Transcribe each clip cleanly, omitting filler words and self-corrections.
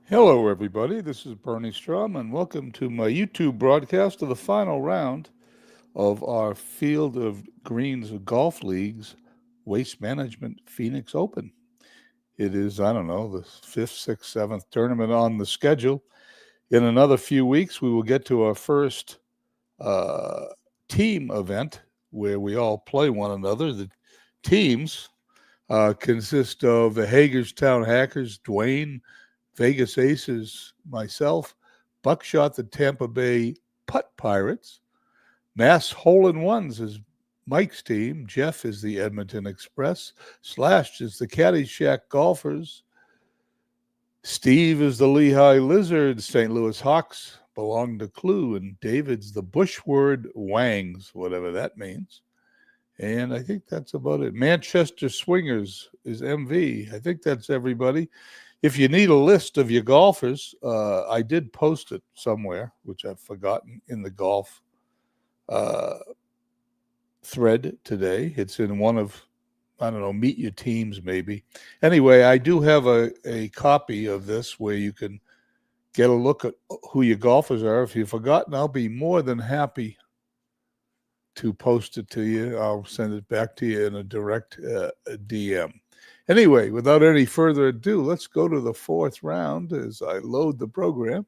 Hello, everybody. This is Bernie Strom, and welcome to my YouTube broadcast of the final round of our Field of Greens Golf League's Waste Management Phoenix Open. It is, I don't know, the fifth, sixth, seventh tournament on the schedule. In another few weeks, we will get to our first team event where we all play one another. The teams consist of the Hagerstown Hackers, Dwayne, Vegas Aces, myself, Buckshot, the Tampa Bay Putt Pirates, Mass Hole in Ones is Mike's team, Jeff is the Edmonton Express, Slashed is the Caddyshack Golfers, Steve is the Lehigh Lizards, St. Louis Hawks belong to Clue, and David's the Bushword Wangs, whatever that means. And I think that's about it. Manchester Swingers is MV. I think that's everybody. If you need a list of your golfers, I did post it somewhere, which I've forgotten, in the golf thread today. It's in one of, I don't know, Meet Your Teams maybe. Anyway, I do have a copy of this where you can get a look at who your golfers are. If you've forgotten, I'll be more than happy to post it to you. I'll send it back to you in a direct DM. Anyway, without any further ado, let's go to the fourth round as I load the program.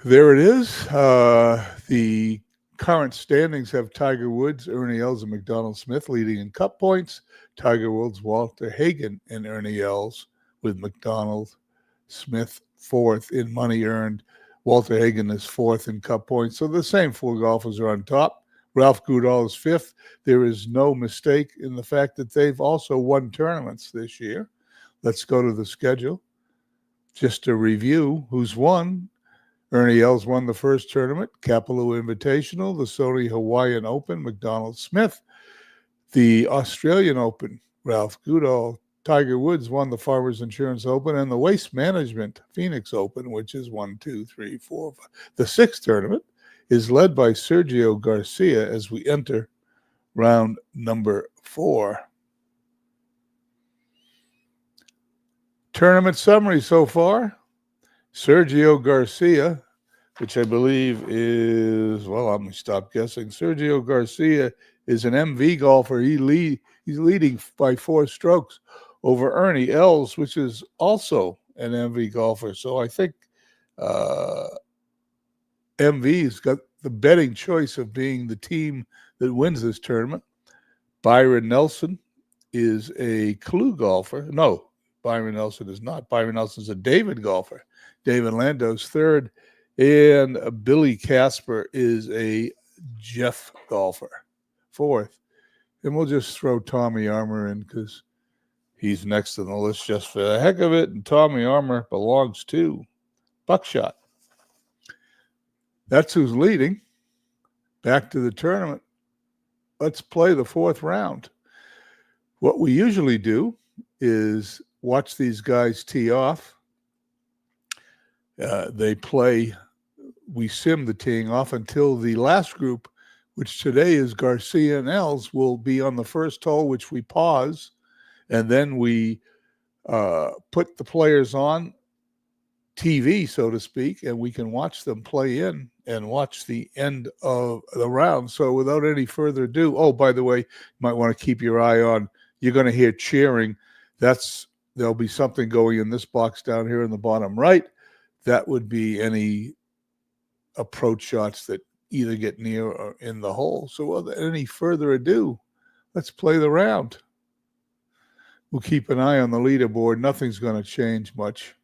There it is. The current standings have Tiger Woods, Ernie Els, and McDonald Smith leading in cup points. Tiger Woods, Walter Hagen, and Ernie Els, with McDonald Smith fourth in money earned. Walter Hagen is fourth in cup points. So the same four golfers are on top. Ralph Goodall is fifth. There is no mistake in the fact that they've also won tournaments this year. Let's go to the schedule. Just to review who's won. Ernie Els won the first tournament, Kapalua Invitational, the Sony Hawaiian Open, McDonald Smith, the Australian Open, Ralph Goodall. Tiger Woods won the Farmers Insurance Open and the Waste Management Phoenix Open, which is 1, 2, 3, 4, 5. The sixth tournament is led by Sergio Garcia as we enter round number 4. Tournament summary so far. Sergio Garcia, which I believe is, well, I'm going to stop guessing. Sergio Garcia is an MV golfer. He's leading by 4 strokes over Ernie Els, which is also an MV golfer. So I think MV's got the betting choice of being the team that wins this tournament. Byron Nelson is a Clue golfer. No, Byron Nelson is not. Byron Nelson's a David golfer. David Lando's third. And Billy Casper is a Jeff golfer, fourth. And we'll just throw Tommy Armour in because he's next on the list just for the heck of it. And Tommy Armour belongs to Buckshot. That's who's leading. Back to the tournament. Let's play the fourth round. What we usually do is watch these guys tee off. They play, we sim the teeing off until the last group, which today is Garcia and Els, will be on the first hole, which we pause, and then we put the players on TV, so to speak, and we can watch them play in and watch the end of the round. So without any further ado, oh, by the way, you might want to keep your eye on, you're going to hear cheering. There'll be something going in this box down here in the bottom right. That would be any approach shots that either get near or in the hole. So without any further ado, let's play the round. We'll keep an eye on the leaderboard. Nothing's going to change much,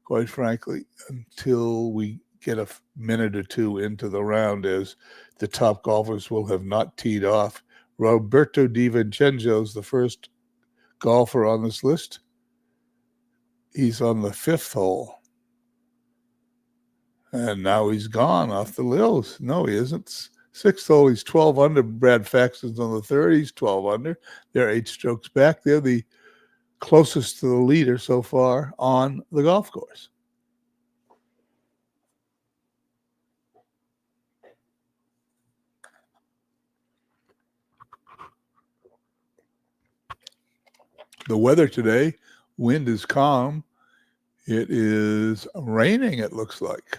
quite frankly, until we get a minute or two into the round, as the top golfers will have not teed off. Roberto Di Vincenzo is the first golfer on this list. He's on the fifth hole. And now he's gone off the hills. No, he isn't. Sixth hole, he's 12 under. Brad Faxon's on the third. He's 12 under. They're 8 strokes back. They're the closest to the leader so far on the golf course. The weather today, wind is calm. It is raining, it looks like.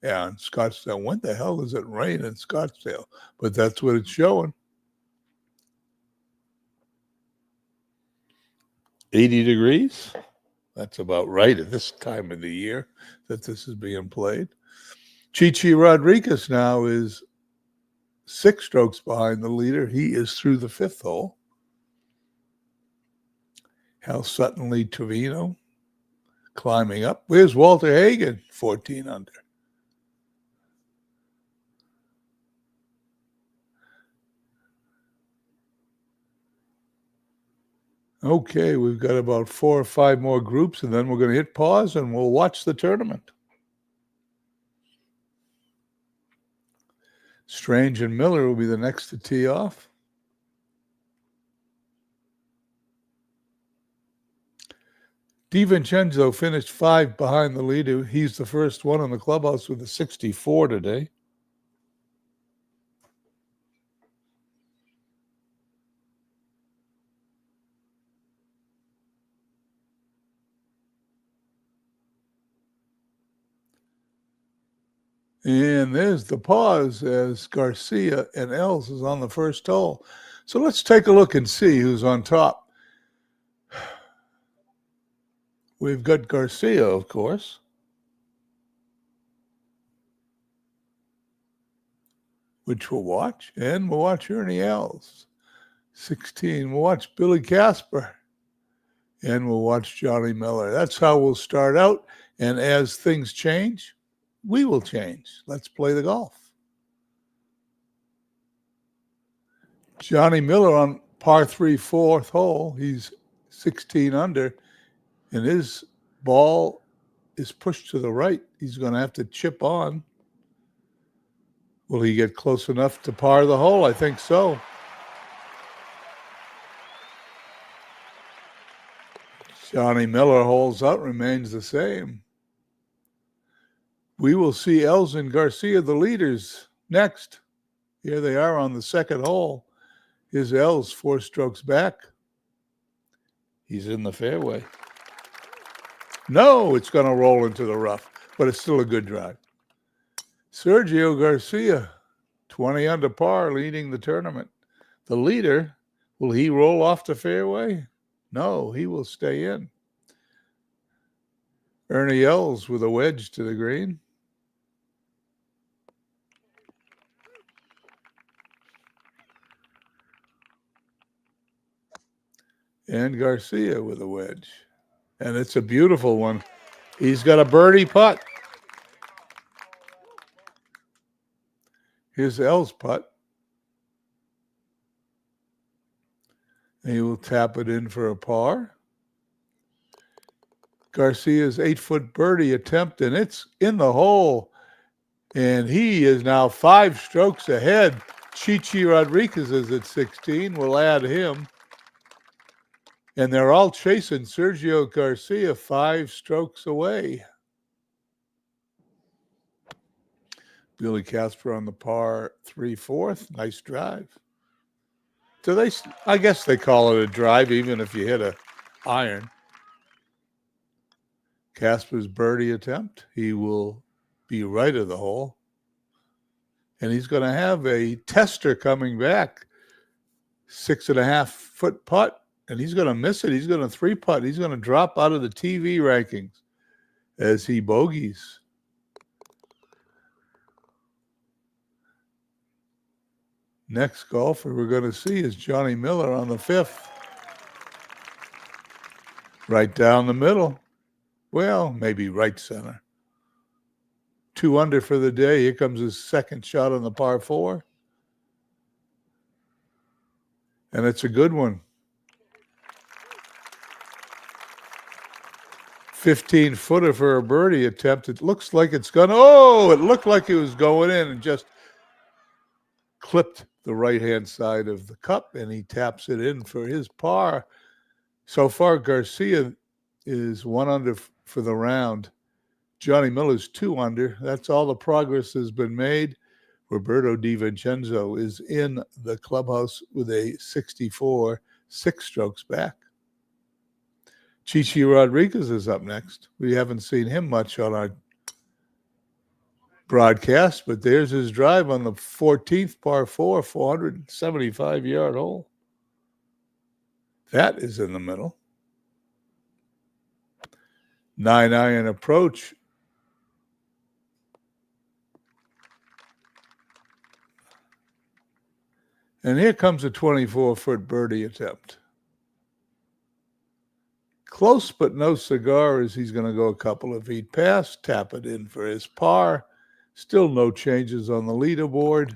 Yeah, in Scottsdale. When the hell does it rain in Scottsdale? But that's what it's showing. 80 degrees. That's about right at this time of the year that this is being played. Chi Rodriguez now is 6 strokes behind the leader. He is through the 5th hole. Hal Sutton Lee Trevino climbing up. Where's Walter Hagen? 14 under. Okay, we've got about 4 or 5 more groups, and then we're going to hit pause, and we'll watch the tournament. Strange and Miller will be the next to tee off. DiVincenzo finished 5 behind the leader. He's the first one in the clubhouse with a 64 today. And there's the pause as Garcia and Els is on the first hole. So let's take a look and see who's on top. We've got Garcia, of course. Which we'll watch. And we'll watch Ernie Els. 16. We'll watch Billy Casper. And we'll watch Johnny Miller. That's how we'll start out. And as things change, we will change. Let's play the golf. Johnny Miller on par 3, 4th hole. He's 16 under. And his ball is pushed to the right. He's going to have to chip on. Will he get close enough to par the hole? I think so. Johnny Miller holds out, remains the same. We will see Els and Garcia, the leaders, next. Here they are on the second hole. Here's Els 4 strokes back. He's in the fairway. No, it's going to roll into the rough, but it's still a good drive. Sergio Garcia, 20 under par, leading the tournament. The leader, will he roll off the fairway? No, he will stay in. Ernie Els with a wedge to the green. And Garcia with a wedge. And it's a beautiful one. He's got a birdie putt. Here's Els' putt. And he will tap it in for a par. Garcia's 8-foot birdie attempt, and it's in the hole. And he is now 5 strokes ahead. Chi Rodriguez is at 16. We'll add him. And they're all chasing Sergio Garcia 5 strokes away. Billy Casper on the par 3, 4th. Nice drive. I guess they call it a drive, even if you hit a iron. Casper's birdie attempt. He will be right of the hole. And he's going to have a tester coming back. 6.5-foot putt. And he's going to miss it. He's going to 3-putt. He's going to drop out of the TV rankings as he bogeys. Next golfer we're going to see is Johnny Miller on the 5th. Right down the middle. Well, maybe right center. 2 under for the day. Here comes his second shot on the par 4. And it's a good one. 15-footer for a birdie attempt. It looks like it's going to, it looked like it was going in and just clipped the right-hand side of the cup, and he taps it in for his par. So far, Garcia is 1 under for the round. Johnny Miller's 2 under. That's all the progress has been made. Roberto DiVincenzo is in the clubhouse with a 64, 6 strokes back. Chichi Rodriguez is up next. We haven't seen him much on our broadcast, but there's his drive on the 14th par 4, 475-yard hole. That is in the middle. 9-iron approach. And here comes a 24-foot birdie attempt. Close but no cigar as he's going to go a couple of feet past, tap it in for his par. Still no changes on the leaderboard.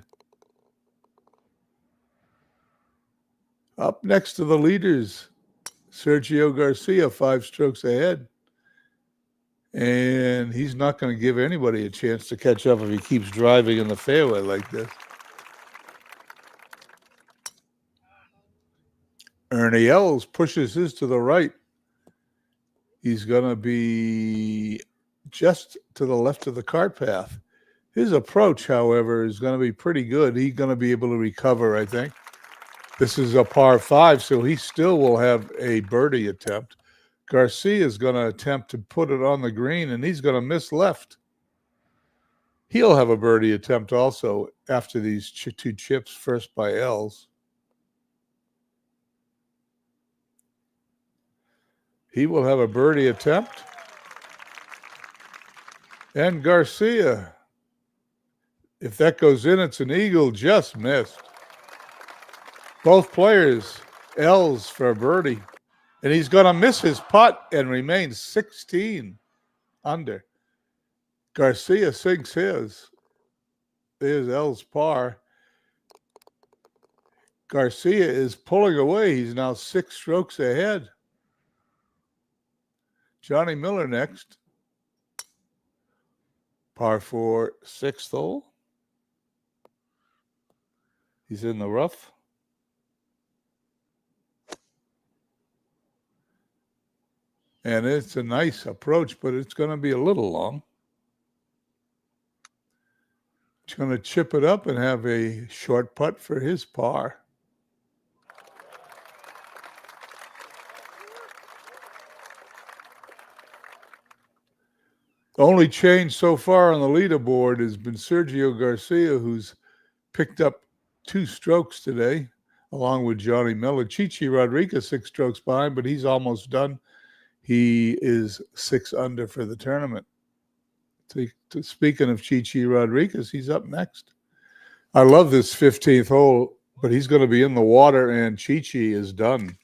Up next to the leaders, Sergio Garcia, 5 strokes ahead. And he's not going to give anybody a chance to catch up if he keeps driving in the fairway like this. Ernie Els pushes his to the right. He's going to be just to the left of the cart path. His approach, however, is going to be pretty good. He's going to be able to recover, I think. This is a par 5, so he still will have a birdie attempt. Garcia is going to attempt to put it on the green, and he's going to miss left. He'll have a birdie attempt also after these 2 chips, first by Els. He will have a birdie attempt. And Garcia, if that goes in, it's an eagle, just missed. Both players, Els for a birdie. And he's going to miss his putt and remain 16 under. Garcia sinks his. There's Els' par. Garcia is pulling away. He's now 6 strokes ahead. Johnny Miller next. Par 4, 6th hole. He's in the rough. And it's a nice approach, but it's going to be a little long. He's going to chip it up and have a short putt for his par. The only change so far on the leaderboard has been Sergio Garcia, who's picked up 2 strokes today, along with Johnny Miller. Chichi Rodriguez 6 strokes behind, but he's almost done. He is 6 under for the tournament. Speaking of Chichi Rodriguez, he's up next. I love this 15th hole, but he's going to be in the water, and Chichi is done.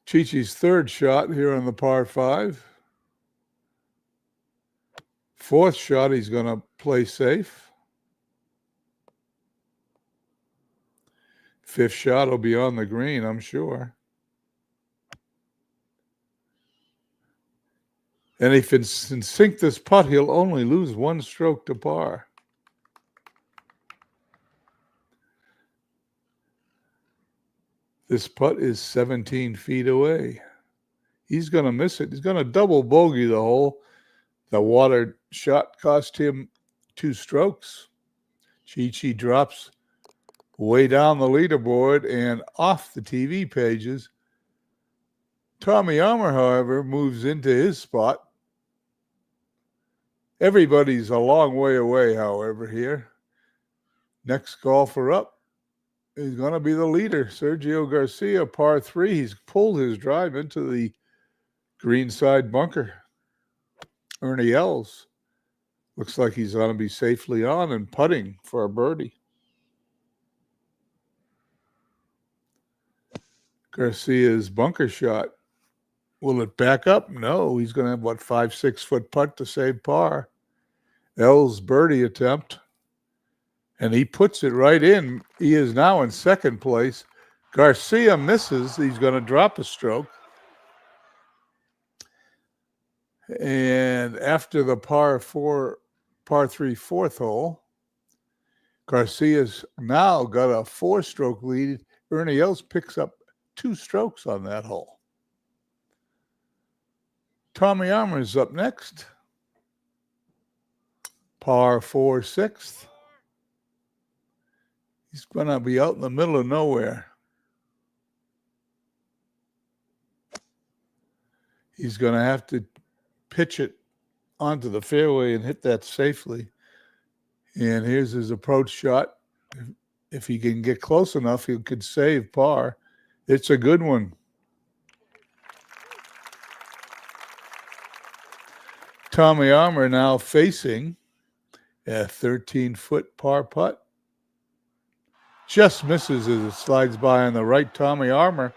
Chichi's 3rd shot here on the par 5. 4th shot, he's going to play safe. 5th shot will be on the green, I'm sure. And if he can sink this putt, he'll only lose 1 stroke to par. This putt is 17 feet away. He's going to miss it. He's going to double bogey the hole. The water shot cost him 2 strokes. Chichi drops way down the leaderboard and off the TV pages. Tommy Armour, however, moves into his spot. Everybody's a long way away, however, here. Next golfer up is going to be the leader, Sergio Garcia, par 3. He's pulled his drive into the greenside bunker. Ernie Els looks like he's going to be safely on and putting for a birdie. Garcia's bunker shot. Will it back up? No. He's going to have, 5, 6 foot putt to save par. Els' birdie attempt. And he puts it right in. He is now in 2nd place. Garcia misses. He's going to drop a stroke. And after the par 3, 4th hole, Garcia's now got a 4-stroke lead. Ernie Els picks up 2 strokes on that hole. Tommy Armour is up next. Par 4, 6th. He's going to be out in the middle of nowhere. He's going to have to pitch it onto the fairway and hit that safely. And here's his approach shot. If he can get close enough, he could save par. It's a good one. Tommy Armour now facing a 13-foot par putt. Just misses as it slides by on the right. Tommy Armour,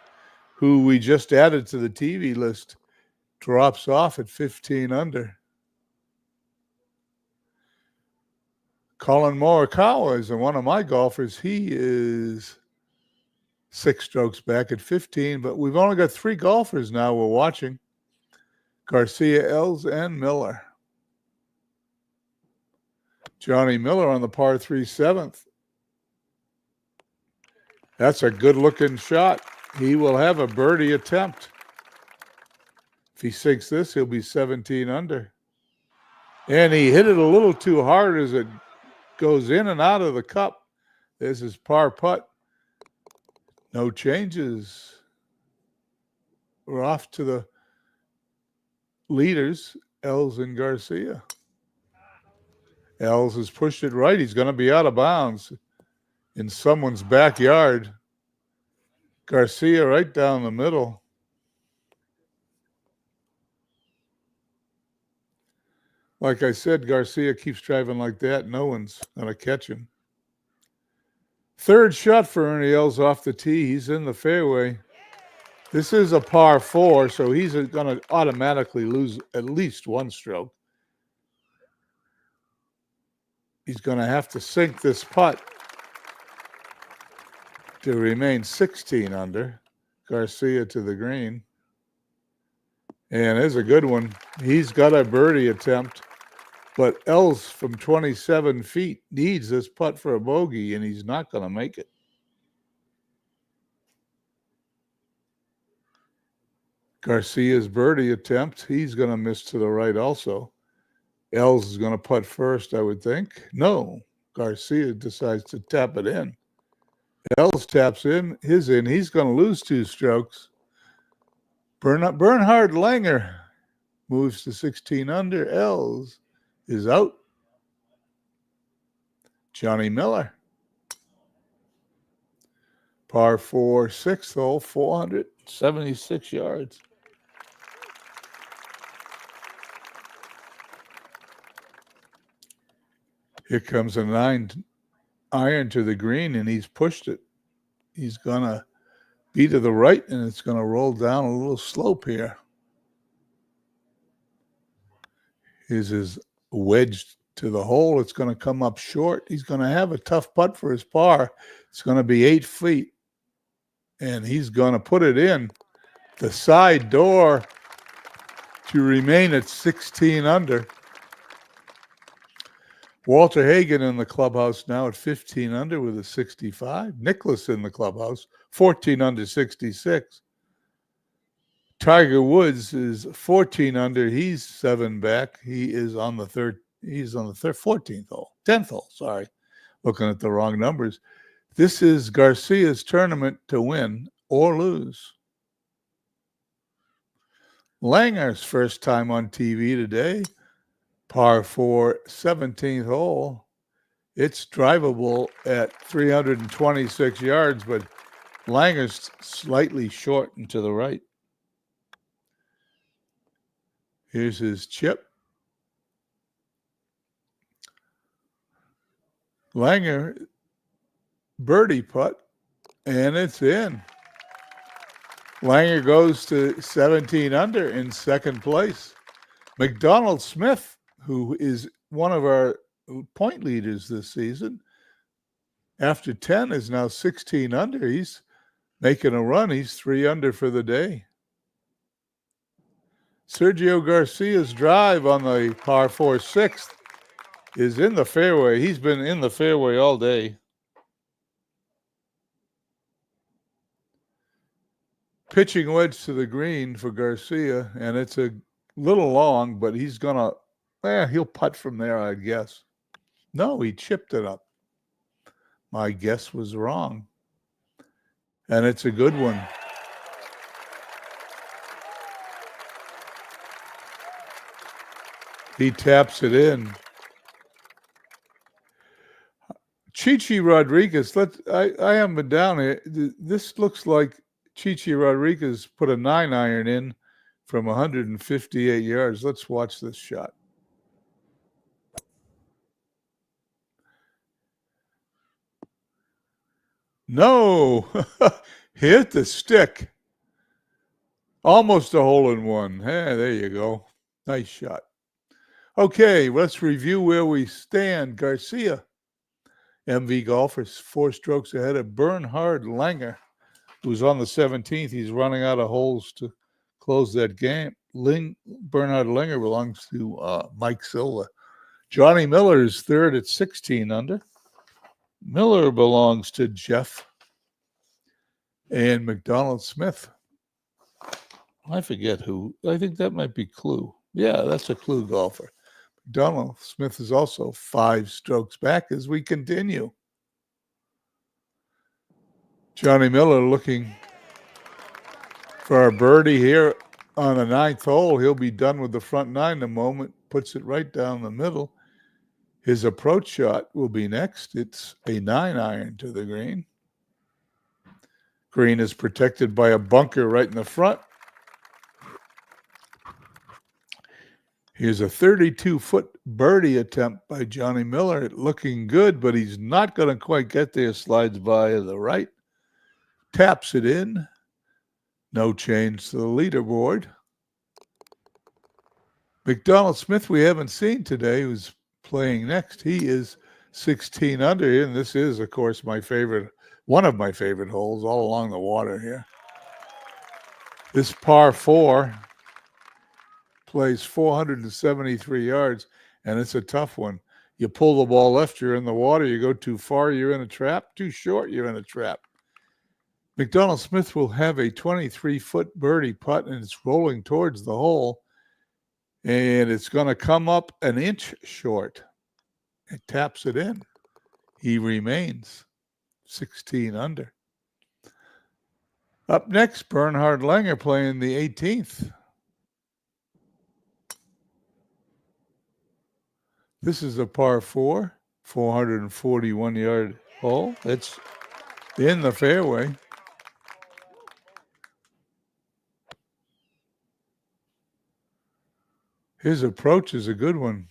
who we just added to the TV list, drops off at 15 under. Colin Morikawa is one of my golfers. He is 6 strokes back at 15, but we've only got 3 golfers now we're watching. Garcia, Els, and Miller. Johnny Miller on the par 3 7th. That's a good-looking shot. He will have a birdie attempt. If he sinks this, he'll be 17 under. And he hit it a little too hard as it goes in and out of the cup. There's his par putt. No changes. We're off to the leaders, Els and Garcia. Els has pushed it right. He's going to be out of bounds in someone's backyard. Garcia right down the middle. Like I said, Garcia keeps driving like that. No one's going to catch him. Third shot for Ernie Els off the tee. He's in the fairway. This is a par 4, so he's going to automatically lose at least 1 stroke. He's going to have to sink this putt to remain 16 under. Garcia to the green. And there's a good one. He's got a birdie attempt, but Els from 27 feet needs this putt for a bogey, and he's not going to make it. Garcia's birdie attempt, he's going to miss to the right also. Els is going to putt first, I would think. No, Garcia decides to tap it in. Els taps in, his in. He's going to lose 2 strokes. Bernhard Langer moves to 16 under. Els is out. Johnny Miller. Par 4, 6th hole, 476 yards. Here comes a 9 iron to the green, and he's pushed it. He's going to be to the right, and it's going to roll down a little slope here. Here's his wedge to the hole. It's going to come up short. He's going to have a tough putt for his par. It's going to be 8 feet, and he's going to put it in the side door to remain at 16 under. Walter Hagen in the clubhouse now at 15 under with a 65. Nicklaus in the clubhouse, 14 under, 66. Tiger Woods is 14 under. He's 7 back. He is on the 14th hole, 10th hole, sorry. Looking at the wrong numbers. This is Garcia's tournament to win or lose. Langer's first time on TV today. Par 4, 17th hole. It's drivable at 326 yards, but Langer's slightly short and to the right. Here's his chip. Langer, birdie putt, and it's in. Langer goes to 17 under in second place. McDonald Smith, who is one of our point leaders this season, after 10 is now 16 under. He's making a run. He's 3 under for the day. Sergio Garcia's drive on the par 4 6th is in the fairway. He's been in the fairway all day. Pitching wedge to the green for Garcia, and it's a little long, but he's going to, he'll putt from there, I guess. No, he chipped it up. My guess was wrong. And it's a good one. He taps it in. Chichi Rodriguez, I haven't been down here. This looks like Chichi Rodriguez put a 9-iron in from 158 yards. Let's watch this shot. No, hit the stick. Almost a hole-in-one. Hey, there you go. Nice shot. Okay, let's review where we stand. Garcia, MV golfers, 4 strokes ahead of Bernhard Langer, who's on the 17th. He's running out of holes to close that game. Bernhard Langer belongs to Mike Silva. Johnny Miller is third at 16 under. Miller belongs to Jeff and McDonald Smith. I forget who. I think that might be Clue. Yeah, that's a Clue golfer. McDonald Smith is also 5 strokes back as we continue. Johnny Miller looking for a birdie here on the 9th hole. He'll be done with the front 9 the moment, puts it right down the middle. His approach shot will be next. It's a 9-iron to the green. Green is protected by a bunker right in the front. Here's a 32-foot birdie attempt by Johnny Miller. Looking good, but he's not going to quite get there. Slides by to the right. Taps it in. No change to the leaderboard. McDonald Smith, we haven't seen today, who's playing next. He is 16 under, and this is, of course, one of my favorite holes all along the water here. This par 4 plays 473 yards, and it's a tough one. You pull the ball left, you're in the water. You go too far, you're in a trap. Too short, you're in a trap. McDonald Smith will have a 23-foot birdie putt, and it's rolling towards the hole, and it's going to come up an inch short. It taps it in. He remains 16 under. Up next, Bernhard Langer playing the 18th. This is a par 4, 441-yard hole. It's in the fairway. His approach is a good one.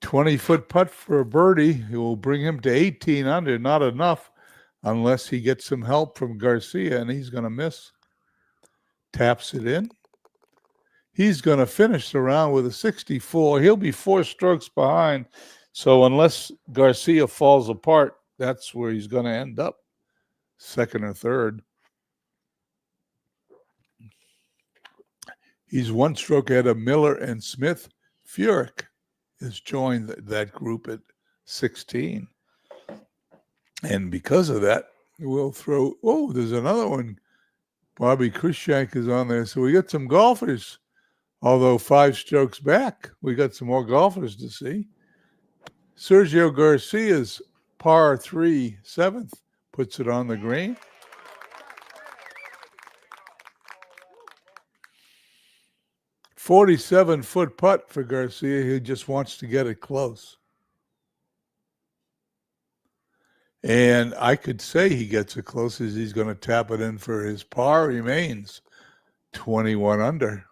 20-foot putt for a birdie. It will bring him to 18 under. Not enough unless he gets some help from Garcia, and he's going to miss. Taps it in. He's going to finish the round with a 64. He'll be 4 strokes behind. So unless Garcia falls apart, that's where he's going to end up, second or third. He's 1 stroke ahead of Miller and Smith. Furyk has joined that group at 16. And because of that, we'll throw, there's another one. Bobby Cruikshank is on there. So we got some golfers. Although 5 strokes back, we got some more golfers to see. Sergio Garcia's par 3, 7th, puts it on the green. "47-foot putt for Garcia. He just wants to get it close. And I could say he gets it close as he's going to tap it in for his par. Remains 21 under.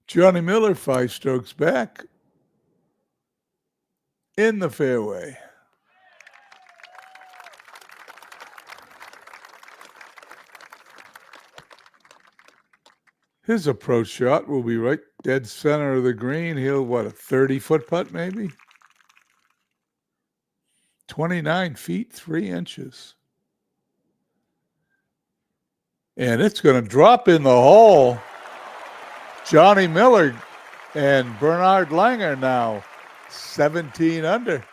Johnny Miller, 5 strokes back, in the fairway. His approach shot will be right dead center of the green. He'll, a 30-foot putt maybe? 29 feet, 3 inches. And it's going to drop in the hole. Johnny Miller and Bernhard Langer now 17 under.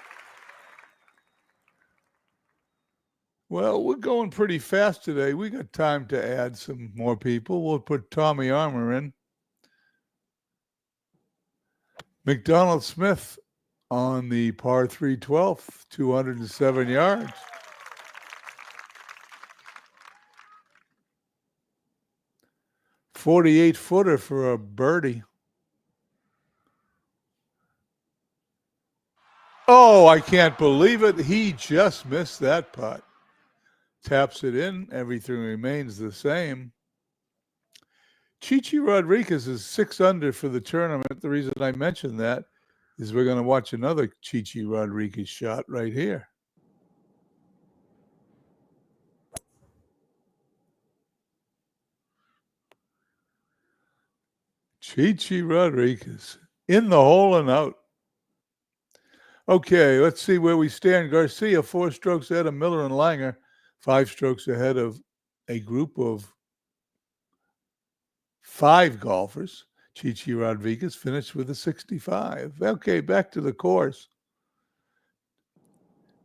Well, we're going pretty fast today. We got time to add some more people. We'll put Tommy Armour in. McDonald Smith on the par 3 12th, 207 yards. .48-footer for a birdie. Oh, I can't believe it. He just missed that putt. Taps it in. Everything remains the same. Chichi Rodriguez is 6 under for the tournament. The reason I mentioned that is we're going to watch another Chichi Rodriguez shot right here. Chichi Rodriguez in the hole and out. Okay, let's see where we stand. Garcia, 4 strokes ahead of Miller and Langer, 5 strokes ahead of a group of 5 golfers. Chichi Rodriguez finished with a 65. Okay, back to the course.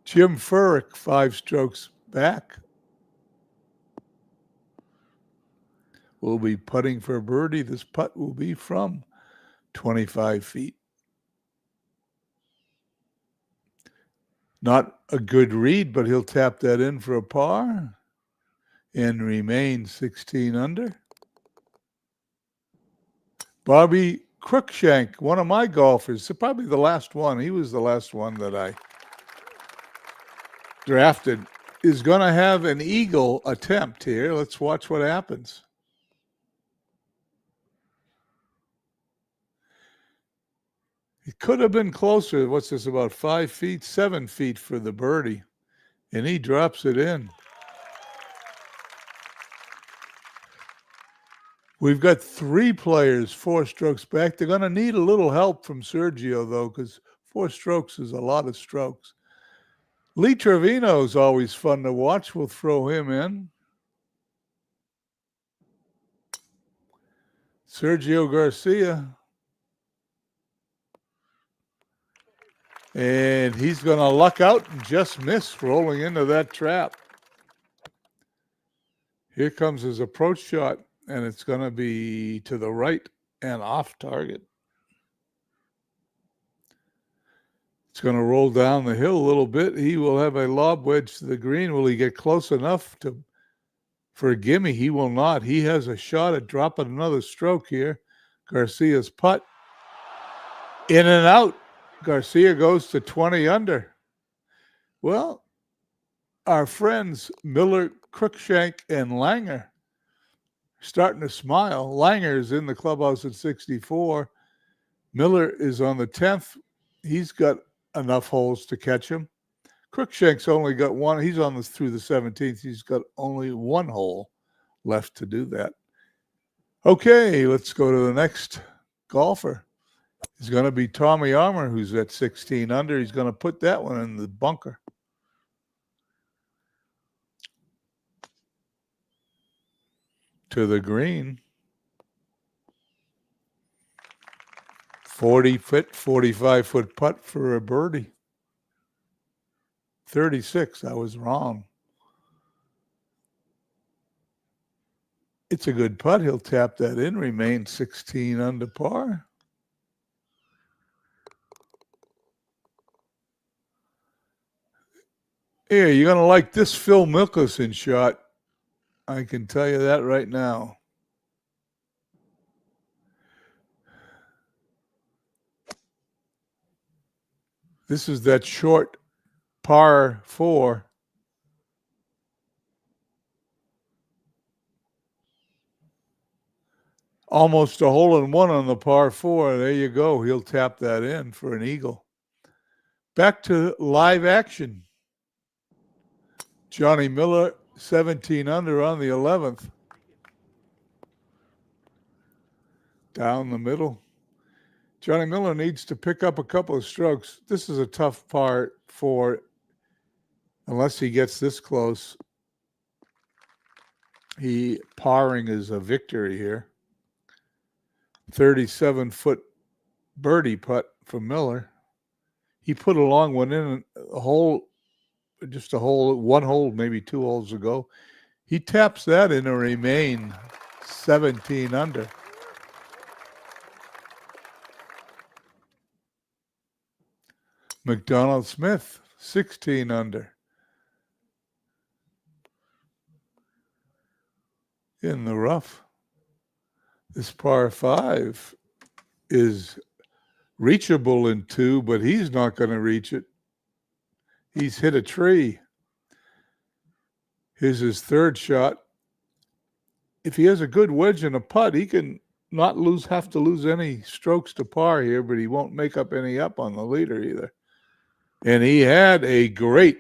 Jim Furyk, 5 strokes back, will be putting for a birdie. This putt will be from 25 feet. Not a good read, but he'll tap that in for a par and remain 16 under. Bobby Cruikshank, one of my golfers, probably the last one. He was the last one that I drafted, is going to have an eagle attempt here. Let's watch what happens. It could have been closer. What's this, about 5 feet, 7 feet for the birdie? And he drops it in. We've got 3 players 4 strokes back. They're going to need a little help from Sergio, though, because 4 strokes is a lot of strokes. Lee Trevino is always fun to watch. We'll throw him in. Sergio Garcia. And he's going to luck out and just miss rolling into that trap. Here comes his approach shot, and it's going to be to the right and off target. It's going to roll down the hill a little bit. He will have a lob wedge to the green. Will he get close enough for a gimme? He will not. He has a shot at dropping another stroke here. Garcia's putt. In and out. Garcia goes to 20 under. Well, our friends Miller, Cruikshank, and Langer starting to smile. Langer is in the clubhouse at 64. Miller is on the 10th. He's got enough holes to catch him. Cruikshank's only got 1. He's on through the 17th. He's got only 1 hole left to do that. Okay, let's go to the next golfer. It's going to be Tommy Armour, who's at 16 under. He's going to put that one in the bunker. To the green. 40-foot, 45-foot putt for a birdie. 36, I was wrong. It's a good putt. He'll tap that in, remain 16 under par. Here, you're going to like this Phil Mickelson shot. I can tell you that right now. This is that short par 4. Almost a hole-in-one on the par 4. There you go. He'll tap that in for an eagle. Back to live action. Johnny Miller, 17 under on the 11th. Down the middle. Johnny Miller needs to pick up a couple of strokes. This is a tough par 4, unless he gets this close. Parring is a victory here. 37-foot birdie putt for Miller. He put a long one in. A hole just one hole, maybe 2 holes ago. He taps that in to remain 17 under. McDonald Smith, 16 under. In the rough. This par 5 is reachable in 2, but he's not going to reach it. He's hit a tree. Here's his third shot. If he has a good wedge and a putt, he can not have to lose any strokes to par here, but he won't make up any up on the leader either. And he had a great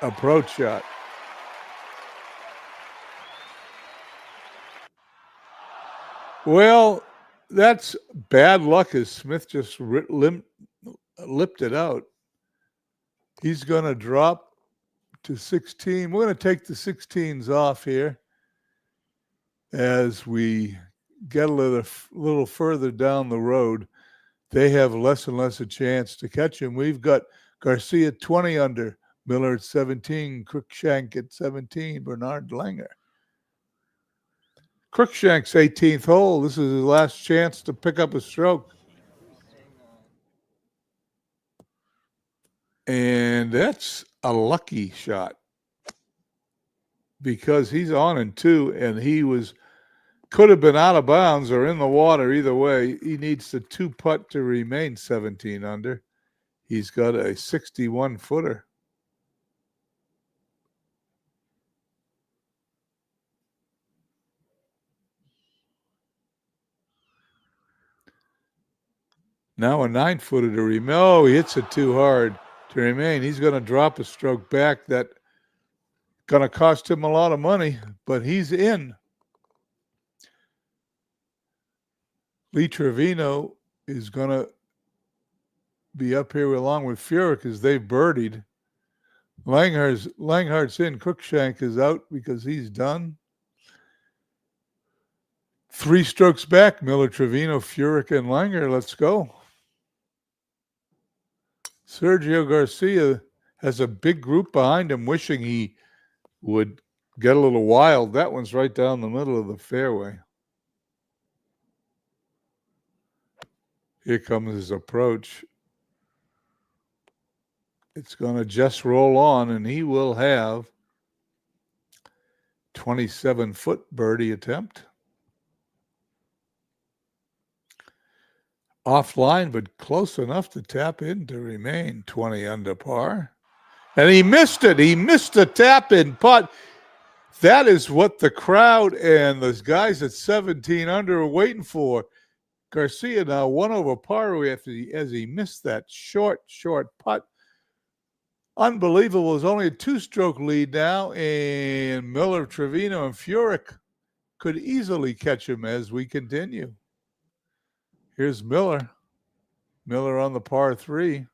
approach shot. Well, that's bad luck as Smith just lipped it out. He's going to drop to 16. We're going to take the 16s off here as we get a little further down the road. They have less and less a chance to catch him. We've got Garcia 20 under, Miller at 17, Cruikshank at 17, Bernard Langer. Cruikshank's 18th hole. This is his last chance to pick up a stroke. And that's a lucky shot because he's on in 2, and he could have been out of bounds or in the water. Either way, he needs the 2 putt to remain 17 under. He's got a 61-footer. Now a 9-footer to remain. Oh, he hits it too hard to remain. He's going to drop a stroke back. That's going to cost him a lot of money, but he's in. Lee Trevino is going to be up here along with Furyk as they've birdied. Langhart's in. Cruikshank is out because he's done. 3 strokes back, Miller, Trevino, Furyk, and Langer. Let's go. Sergio Garcia has a big group behind him wishing he would get a little wild. That one's right down the middle of the fairway. Here comes his approach. It's going to just roll on, and he will have 27-foot birdie attempt. Offline, but close enough to tap in to remain 20 under par. And he missed it. He missed the tap-in putt. That is what the crowd and the guys at 17 under are waiting for. Garcia now 1 over par as he missed that short putt. Unbelievable. It's only a 2-stroke lead now, and Miller, Trevino, and Furyk could easily catch him as we continue. Here's Miller. Miller on the par 3.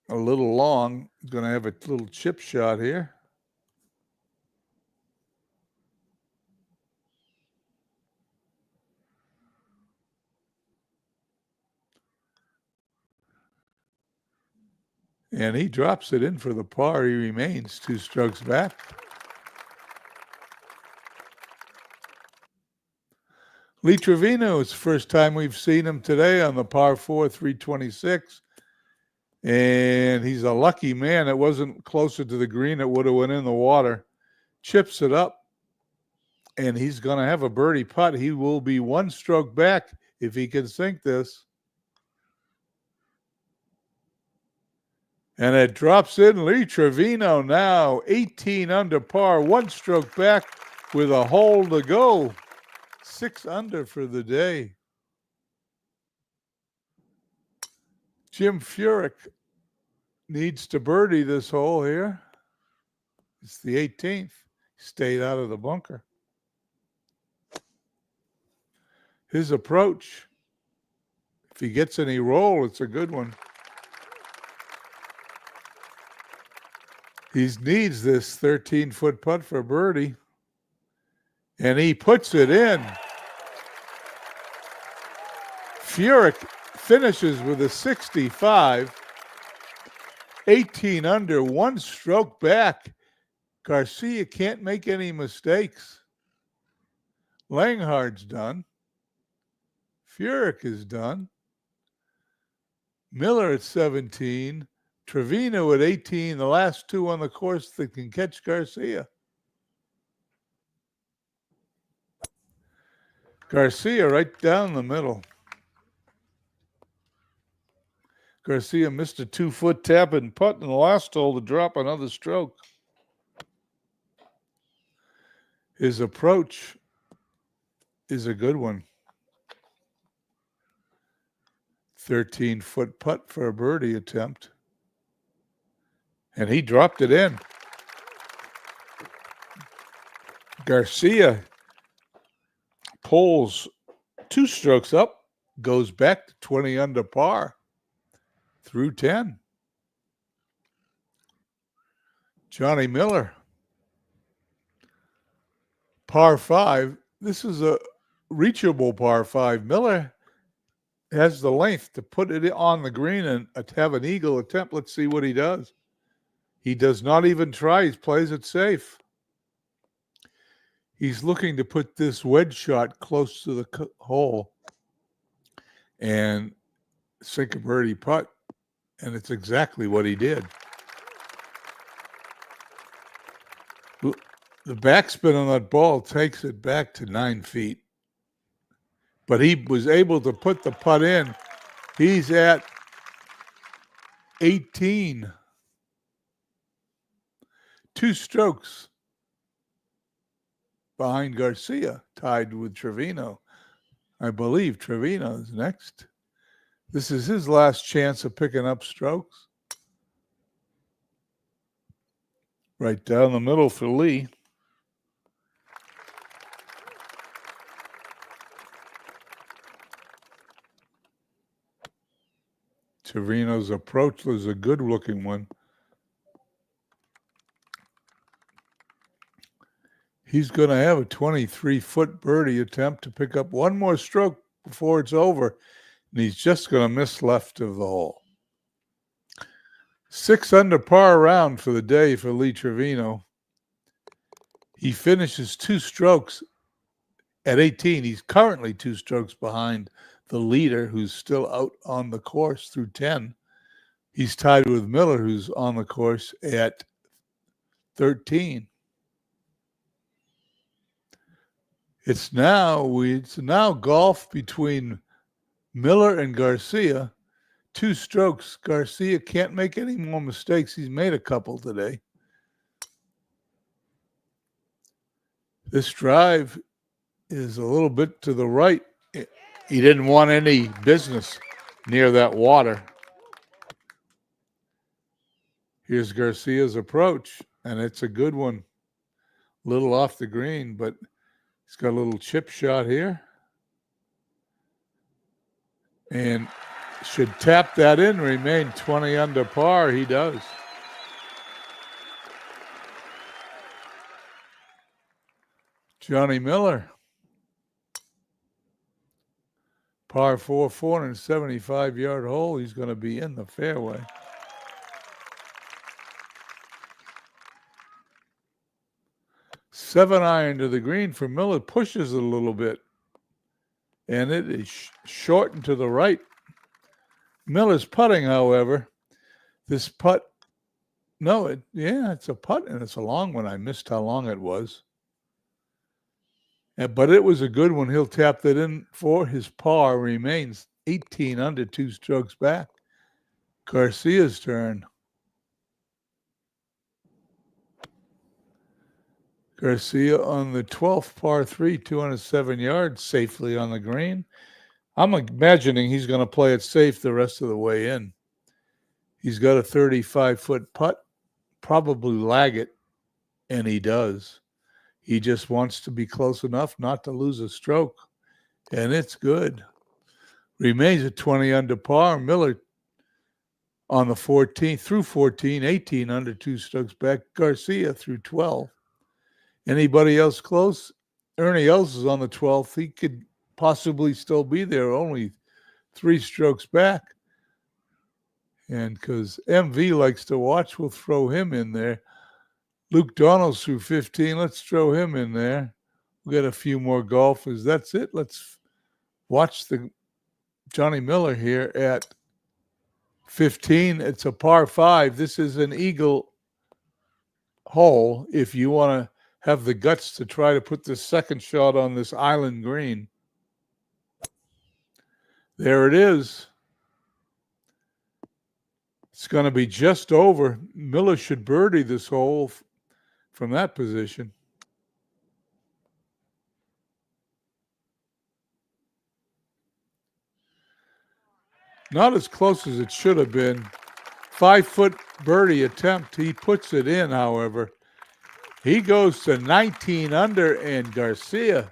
A little long. He's going to have a little chip shot here. And he drops it in for the par. He remains 2 strokes back. Lee Trevino, it's the first time we've seen him today on the par 4, 326. And he's a lucky man. It wasn't closer to the green. It would have went in the water. Chips it up. And he's going to have a birdie putt. He will be 1 stroke back if he can sink this. And it drops in. Lee Trevino now 18 under par, 1 stroke back with a hole to go. 6 under for the day. Jim Furyk needs to birdie this hole here. It's the 18th. Stayed out of the bunker. His approach, if he gets any roll, it's a good one. He needs this 13-foot putt for birdie. And he puts it in. Furyk finishes with a 65. 18 under, 1 stroke back. Garcia can't make any mistakes. Langhard's done. Furyk is done. Miller at 17. Trevino at 18. The last 2 on the course that can catch Garcia. Garcia right down the middle. Garcia missed a 2-foot tap and putt in the last hole to drop another stroke. His approach is a good one. 13-foot putt for a birdie attempt. And he dropped it in. Garcia pulls 2 strokes up, goes back to 20 under par through 10. Johnny Miller, par 5. This is a reachable par 5. Miller has the length to put it on the green and have an eagle attempt. Let's see what he does. He does not even try. He plays it safe. He's looking to put this wedge shot close to the hole and sink a birdie putt, and it's exactly what he did. The backspin on that ball takes it back to 9 feet. But he was able to put the putt in. He's at 18. 2 strokes behind Garcia, tied with Trevino. I believe Trevino is next. This is his last chance of picking up strokes. Right down the middle for Lee. Trevino's approach was a good-looking one. He's going to have a 23-foot birdie attempt to pick up 1 more stroke before it's over, and he's just going to miss left of the hole. 6 under par round for the day for Lee Trevino. He finishes 2 strokes at 18. He's currently 2 strokes behind the leader, who's still out on the course through 10. He's tied with Miller, who's on the course at 13. It's now golf between Miller and Garcia. 2 strokes. Garcia can't make any more mistakes. He's made a couple today. This drive is a little bit to the right. He didn't want any business near that water. Here's Garcia's approach, and it's a good one. Little off the green, but he's got a little chip shot here. And should tap that in, remain 20 under par. He does. Johnny Miller. Par 4, 475-yard hole. He's going to be in the fairway. Seven iron to the green for Miller. Pushes it a little bit. And it is shortened to the right. Miller's putting, however. This putt, it's a putt, and it's a long one. I missed how long it was. But it was a good one. He'll tap that in for his par. Remains 18 under, 2 strokes back. Garcia's turn. Garcia on the 12th par 3, 207 yards, safely on the green. I'm imagining he's going to play it safe the rest of the way in. He's got a 35-foot putt, probably lag it, and he does. He just wants to be close enough not to lose a stroke, and it's good. Remains at 20 under par. Miller on the 14th through 14, 18 under, 2 strokes back. Garcia through 12. Anybody else close? Ernie Els is on the 12th. He could possibly still be there, only 3 strokes back. And because MV likes to watch, we'll throw him in there. Luke Donald's through 15. Let's throw him in there. We'll get a few more golfers. That's it. Let's watch the Johnny Miller here at 15. It's a par 5. This is an eagle hole if you want to have the guts to try to put the second shot on this island green. There it is. It's going to be just over. Miller should birdie this hole from that position. Not as close as it should have been. 5-foot birdie attempt. He puts it in, however. He goes to 19 under, and Garcia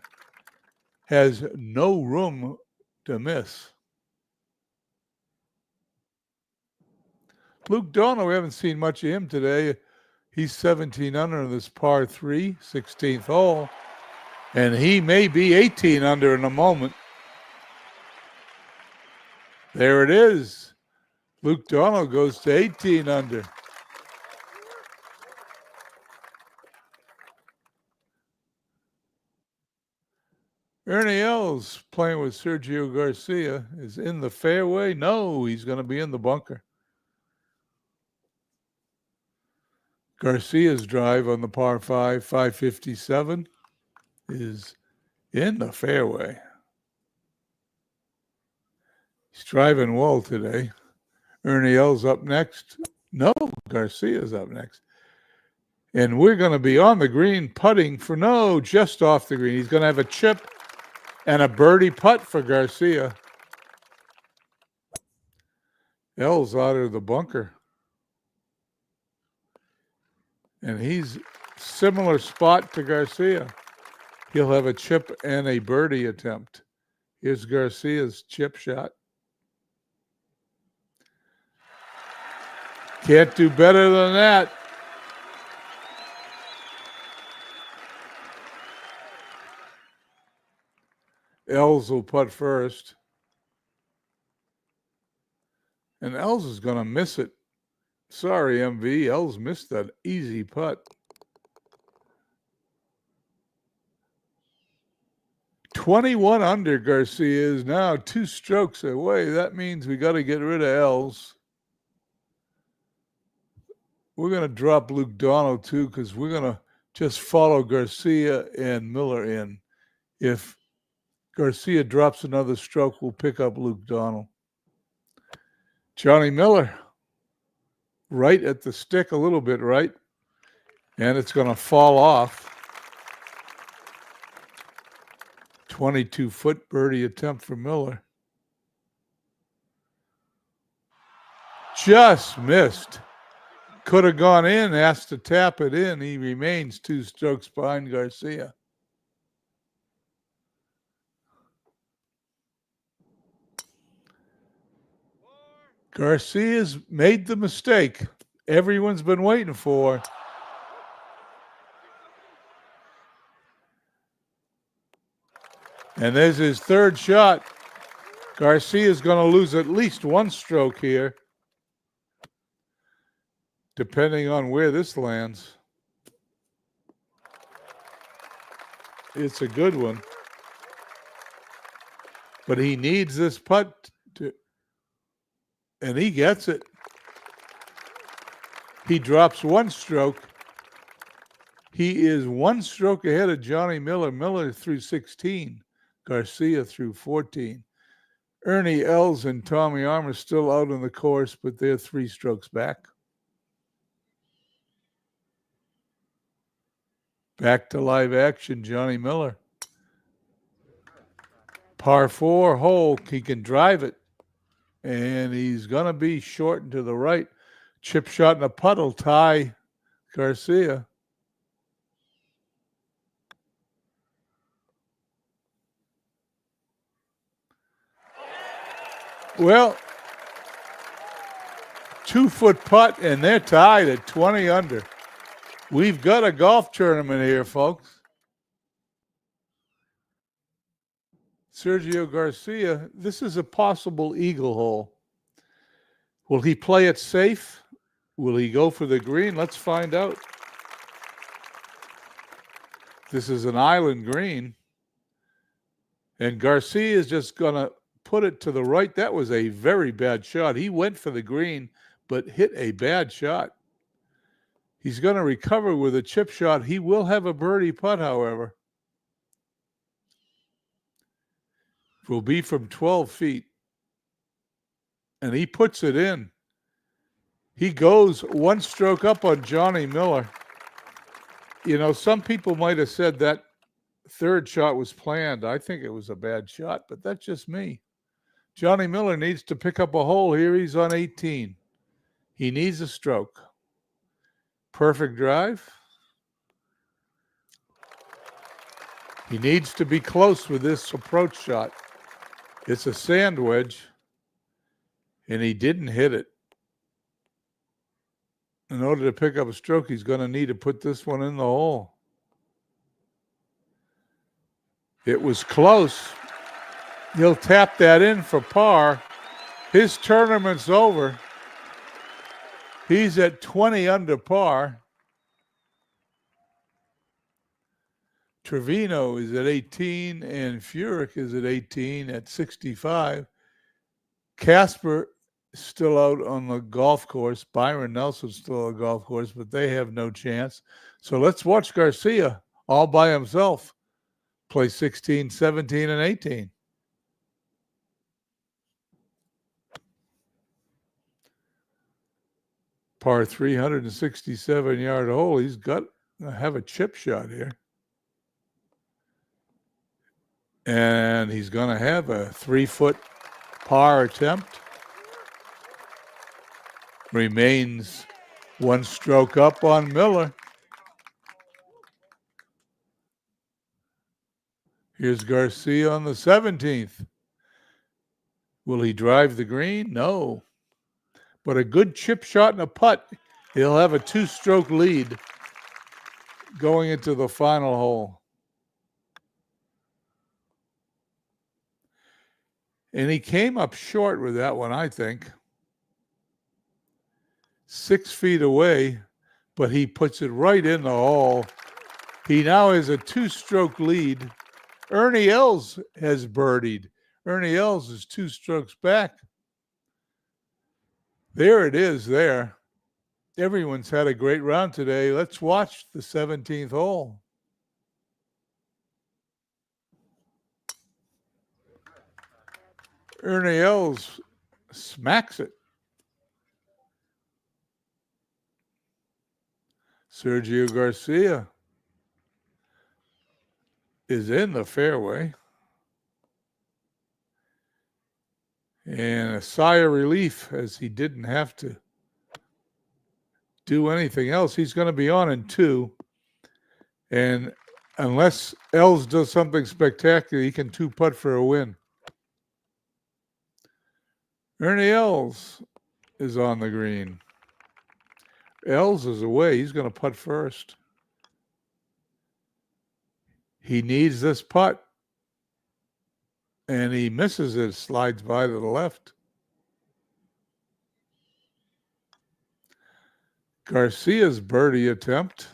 has no room to miss. Luke Donald, we haven't seen much of him today. He's 17 under in this par 3, 16th hole. And he may be 18 under in a moment. There it is. Luke Donald goes to 18 under. Ernie Els playing with Sergio Garcia is in the fairway. No, he's going to be in the bunker. Garcia's drive on the par 5, 557, is in the fairway. He's driving well today. Ernie Els up next. No, Garcia's up next. And we're going to be on the green putting for no, just off the green. He's going to have a chip and a birdie putt for Garcia. Els out of the bunker. And he's similar spot to Garcia. He'll have a chip and a birdie attempt. Here's Garcia's chip shot. Can't do better than that. Els will putt first. And Els is going to miss it. Sorry, MV. Els missed that easy putt. 21 under Garcia is now 2 strokes away. That means we got to get rid of Els. We're going to drop Luke Donald too because we're going to just follow Garcia and Miller in. If Garcia drops another stroke, we'll pick up Luke Donald. Johnny Miller, right at the stick a little bit, right? And it's going to fall off. 22-foot birdie attempt for Miller. Just missed. Could have gone in, asked to tap it in. He remains 2 strokes behind Garcia. Garcia's made the mistake everyone's been waiting for. And there's his third shot. Garcia's going to lose at least 1 stroke here, depending on where this lands. It's a good one. But he needs this putt and he gets it. He drops 1 stroke. He is 1 stroke ahead of Johnny Miller. Miller through 16. Garcia through 14. Ernie Els and Tommy Armour still out on the course, but they're 3 strokes back. Back to live action, Johnny Miller. Par 4 hole, he can drive it. And he's going to be short and to the right. Chip shot and a putt will tie Garcia. Well, 2-foot putt, and they're tied at 20 under. We've got a golf tournament here, folks. Sergio Garcia, this is a possible eagle hole. Will he play it safe? Will he go for the green? Let's find out. This is an island green. And Garcia is just going to put it to the right. That was a very bad shot. He went for the green, but hit a bad shot. He's going to recover with a chip shot. He will have a birdie putt, however. It will be from 12 feet. And he puts it in. He goes one stroke up on Johnny Miller. You know, some people might have said that third shot was planned. I think it was a bad shot, but that's just me. Johnny Miller needs to pick up a hole here. He's on 18. He needs a stroke. Perfect drive. He needs to be close with this approach shot. It's a sand wedge, and he didn't hit it. In order to pick up a stroke, he's going to need to put this one in the hole. It was close. He'll tap that in for par. His tournament's over. He's at 20 under par. Trevino is at 18, and Furyk is at 18 at 65. Casper still out on the golf course. Byron Nelson's still on the golf course, but they have no chance. So let's watch Garcia all by himself play 16, 17, and 18. Par 367-yard hole. He's got to have a chip shot here. And he's going to have a 3-foot par attempt. Remains one stroke up on Miller. Here's Garcia on the 17th. Will he drive the green? No. But a good chip shot and a putt. He'll have a 2-stroke lead going into the final hole. And he came up short with that one, I think. 6 feet away, but he puts it right in the hole. He now has a 2-stroke lead. Ernie Els has birdied. Ernie Els is 2 strokes back. There it is there. Everyone's had a great round today. Let's watch the 17th hole. Ernie Els smacks it. Sergio Garcia is in the fairway. And a sigh of relief as he didn't have to do anything else. He's going to be on in 2. And unless Els does something spectacular, he can 2-putt for a win. Ernie Els is on the green. Els is away. He's going to putt first. He needs this putt. And he misses it, slides by to the left. Garcia's birdie attempt.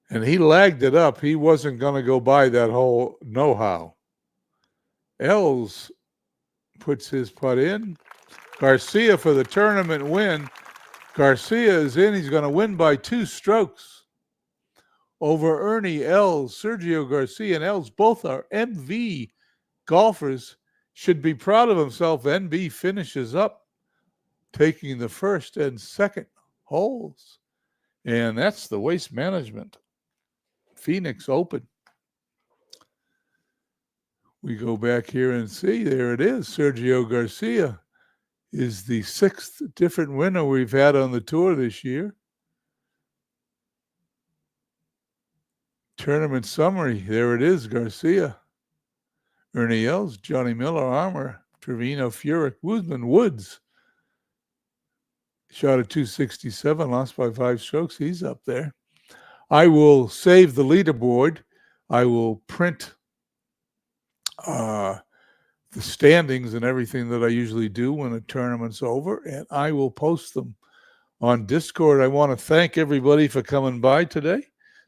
And he lagged it up. He wasn't going to go by that hole no-how. Els puts his putt in. Garcia for the tournament win. Garcia is in. He's going to win by 2 strokes over Ernie Els. Sergio Garcia and Els both are MV golfers. Should be proud of himself. NB finishes up taking the first and second holes. And that's the Waste Management Phoenix Open. We go back here and see, there it is. Sergio Garcia is the 6th different winner we've had on the tour this year. Tournament summary, there it is, Garcia. Ernie Els, Johnny Miller, Armour, Trevino, Furyk, Woodman, Woods. Shot at 267, lost by 5 strokes. He's up there. I will save the leaderboard. I will print the standings and everything that I usually do when a tournament's over, and I will post them on Discord. I want to thank everybody for coming by today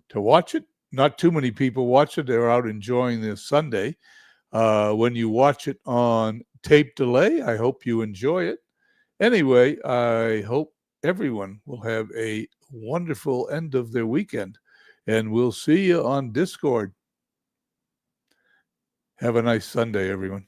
to watch it. Not too many people watch it. They're out enjoying this Sunday. When you watch it on tape delay, I hope you enjoy it. Anyway, I hope everyone will have a wonderful end of their weekend, and we'll see you on Discord. Have a nice Sunday, everyone.